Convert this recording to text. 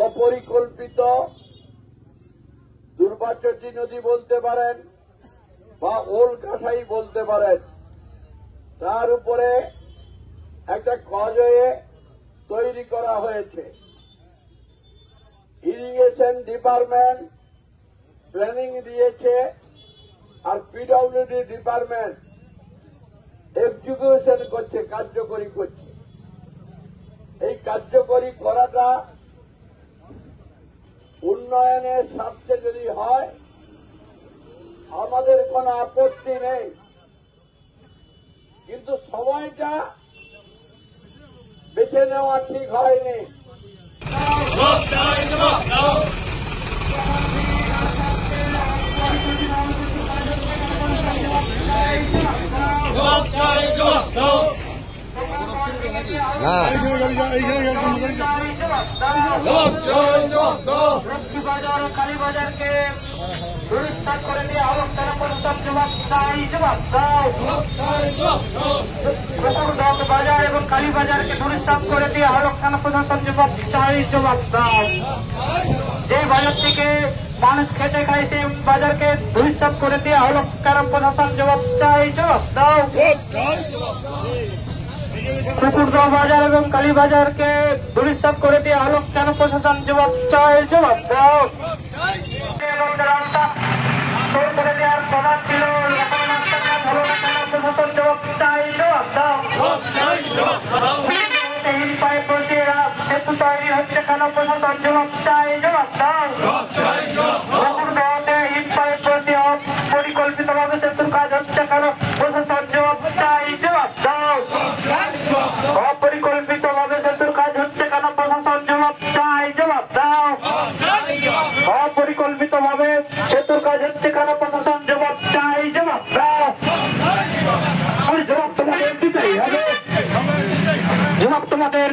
অপরিকল্পিত দুর্বাচটি নদী বলতে পারেন বা ওল কাসাই বলতে পারেন, তার উপরে একটা কজওয়ে তৈরি করা হয়েছে। ইরিগেশন ডিপার্টমেন্ট প্ল্যানিং দিয়েছে, আর পিডব্লিউডি ডিপার্টমেন্ট এক্সিকিউশন করছে, কার্যকরী করছে। এই কার্যকরী করাটা উন্নয়নের স্বার্থে যদি হয় আমাদের কোনো আপত্তি নেই, কিন্তু সময়টা বেছে নেওয়া ঠিক হয়নি। কালীবাজারকে দুরুৎসাহ করে দিয়ে আলোচনা প্রস্তাব জবাব চাই, জবাব দাও। বাজার এবং কালীবাজারকে দুরুৎসাহ করে দিয়ে আলোচনা প্রশাসন জবাব চাই, জবাব দাও। যে বাজার থেকে মানুষ খেটে খায় সেই বাজারকে দুরুৎসাহ করে দিয়ে আলোচনা প্রশাসন জবাব চাই, জবাব দাও। কুকুরদহ বাজার এবং কালীবাজারকে দুরুৎসাহ করে দিয়ে আলোচনা প্রশাসন জবাব চাই, জবাব দাও। করে দেওয়ার কথা ছিল, প্রশাসন জবাব চাই, জবাব দাও। সেতু তৈরি হচ্ছে কেন, প্রশাসন জবাব চাই, জবাব দাও। কুকুরদহতে হিট পাইপ বসে পরিকল্পিতভাবে সেতুর কাজ হচ্ছে কেন, প্রশাসন জবাব চাই, জবাব দাও। অপরিকল্পিতভাবে সেতুর কাজ হচ্ছে কেন, প্রশাসন জবাব চাই, জবাব দাও। অপরিকল্পিতভাবে সেতুর কাজ হচ্ছে কেন, প্রশাসন জবাব চাই, জবাব দাও। জবাব তোমাদের দিতেই হবে, জবাব তোমাদের